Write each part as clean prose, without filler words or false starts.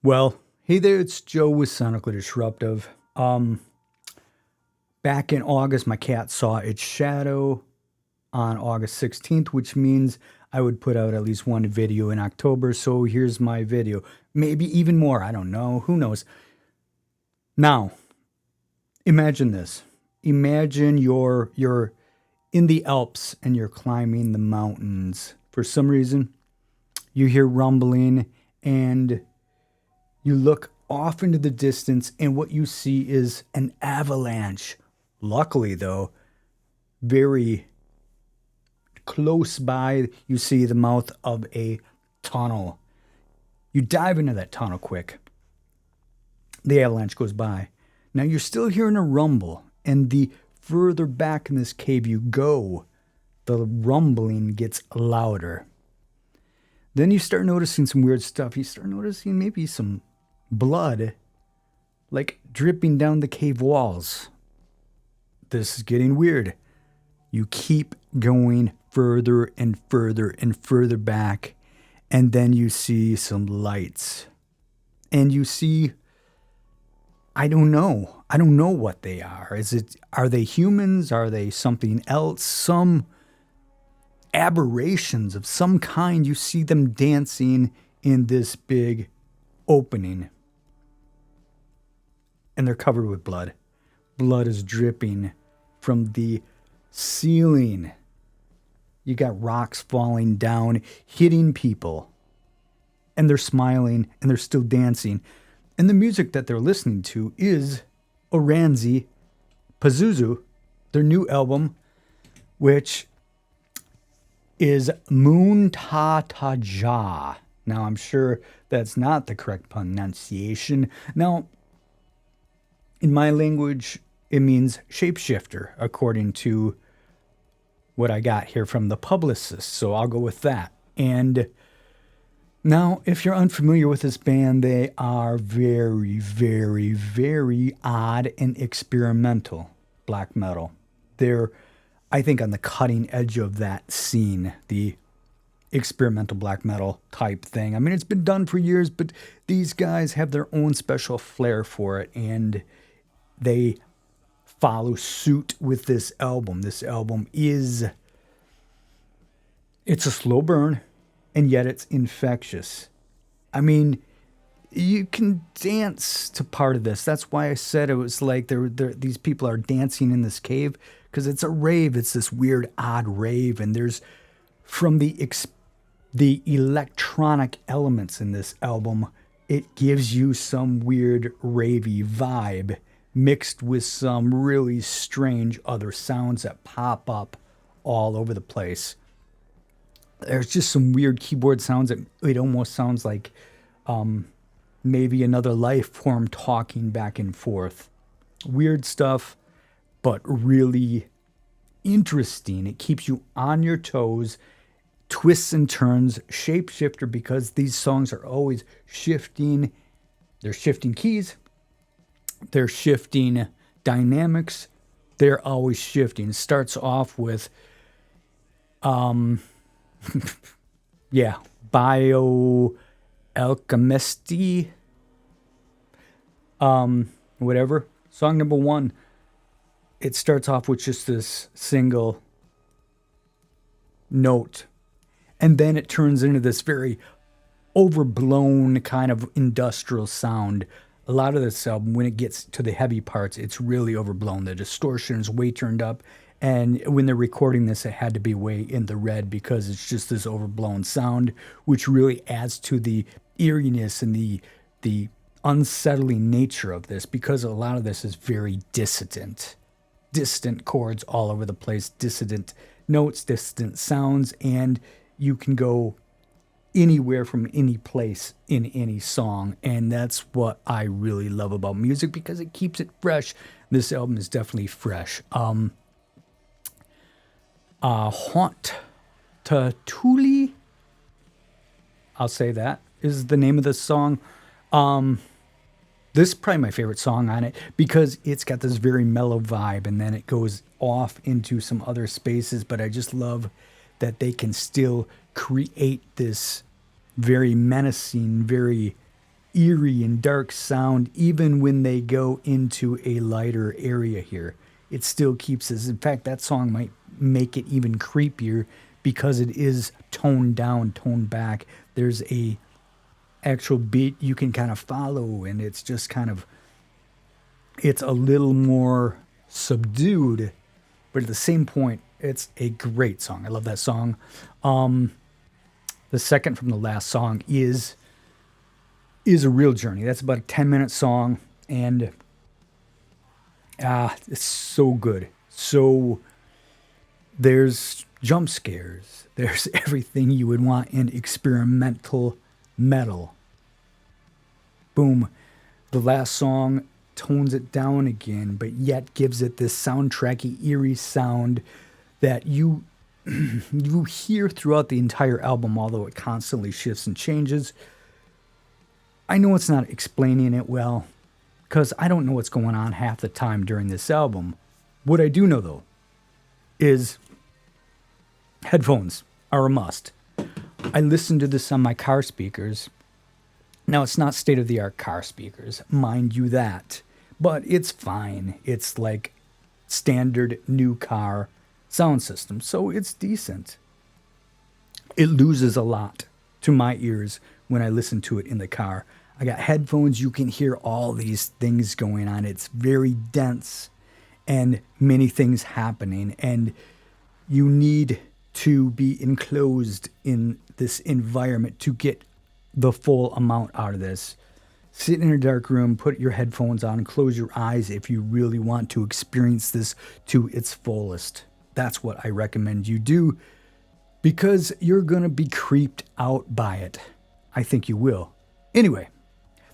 Well, hey there, it's Joe with Sonically Disruptive. Back in August, my cat saw its shadow on August 16th, which means I would put out at least one video in October. So here's my video. Maybe even more. I don't know. Who knows? Now, imagine this. Imagine you're in the Alps and you're climbing the mountains. For some reason, you hear rumbling and you look off into the distance, and what you see is an avalanche. Luckily, though, very close by, you see the mouth of a tunnel. You dive into that tunnel quick. The avalanche goes by. Now you're still hearing a rumble, and the further back in this cave you go, the rumbling gets louder. Then you start noticing some weird stuff. You start noticing maybe some blood, like dripping down the cave walls. This is getting weird. You keep going further and further and further back, and then you see some lights. And you see, I don't know what they are. Are they humans? Are they something else? Some aberrations of some kind. You see them dancing in this big opening. And they're covered with blood. Blood is dripping from the ceiling. You got rocks falling down, hitting people. And they're smiling, and they're still dancing. And the music that they're listening to is Orzi Pazuzu, their new album, which is Muuntautuja. Now, I'm sure that's not the correct pronunciation. Now, in my language, it means shapeshifter, according to what I got here from the publicist. So I'll go with that. And now, if you're unfamiliar with this band, they are very, very, very odd and experimental black metal. They're, I think, on the cutting edge of that scene, the experimental black metal type thing. I mean, it's been done for years, but these guys have their own special flair for it, and they follow suit with this album. This album it's a slow burn, and yet it's infectious. I mean, you can dance to part of this. That's why I said it was like these people are dancing in this cave, because it's a rave. It's this weird, odd rave, and there's from the electronic elements in this album, it gives you some weird ravey vibe mixed with some really strange other sounds that pop up all over the place. There's just some weird keyboard sounds that it almost sounds like maybe another life form talking back and forth. Weird stuff, but really interesting. It keeps you on your toes, twists and turns, shapeshifter, because these songs are always shifting. They're shifting keys. They're shifting dynamics. They're always shifting. It starts off with, Bioalchemisti, whatever. Song number 1, it starts off with just this single note, and then it turns into this very overblown kind of industrial sound. A lot of this album, when it gets to the heavy parts, it's really overblown. The distortion is way turned up, and when they're recording this, it had to be way in the red because it's just this overblown sound, which really adds to the eeriness and the unsettling nature of this, because a lot of this is very dissident chords all over the place, dissident notes, dissident sounds, and you can go anywhere from any place in any song, and that's what I really love about music, because it keeps it fresh. This album is definitely fresh. Haunt Tatuli, I'll say that is the name of the song. This is probably my favorite song on it, because it's got this very mellow vibe, and then it goes off into some other spaces, but I just love that they can still create this very menacing, very eerie and dark sound even when they go into a lighter area here. It still keeps us. In fact, that song might make it even creepier because it is toned down, toned back. There's a actual beat you can kind of follow, and it's just kind of, it's a little more subdued, but at the same point, it's a great song. I love that song. The second from the last song is a real journey. That's about a 10-minute song, and it's so good. So there's jump scares. There's everything you would want in experimental metal. Boom. The last song tones it down again, but yet gives it this soundtracky, eerie sound that you you hear throughout the entire album, although it constantly shifts and changes. I know it's not explaining it well, because I don't know what's going on half the time during this album. What I do know, though, is headphones are a must. I listen to this on my car speakers. Now, it's not state-of-the-art car speakers, mind you that, but it's fine. It's like standard new car sound system, so it's decent. It loses a lot to my ears when I listen to it in the car. I got headphones, you can hear all these things going on. It's very dense and many things happening, and you need to be enclosed in this environment to get the full amount out of this. Sit in a dark room, put your headphones on, close your eyes if you really want to experience this to its fullest. That's what I recommend you do, because you're going to be creeped out by it. I think you will. Anyway,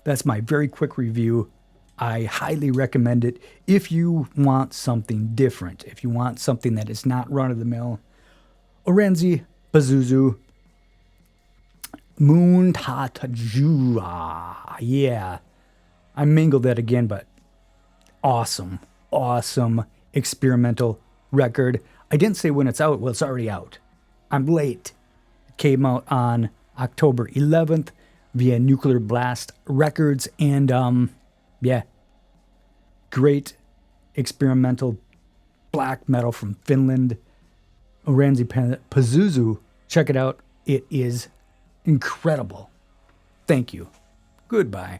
that's my very quick review. I highly recommend it if you want something different, if you want something that is not run-of-the-mill. Orzi Pazuzu, Muuntautuja. Yeah, I mangled that again, but awesome experimental record. I didn't say when it's out. Well, it's already out. I'm late. It came out on October 11th via Nuclear Blast Records, and yeah, great experimental black metal from Finland. Orzi Pazuzu. Check it out. It is incredible. Thank you. Goodbye.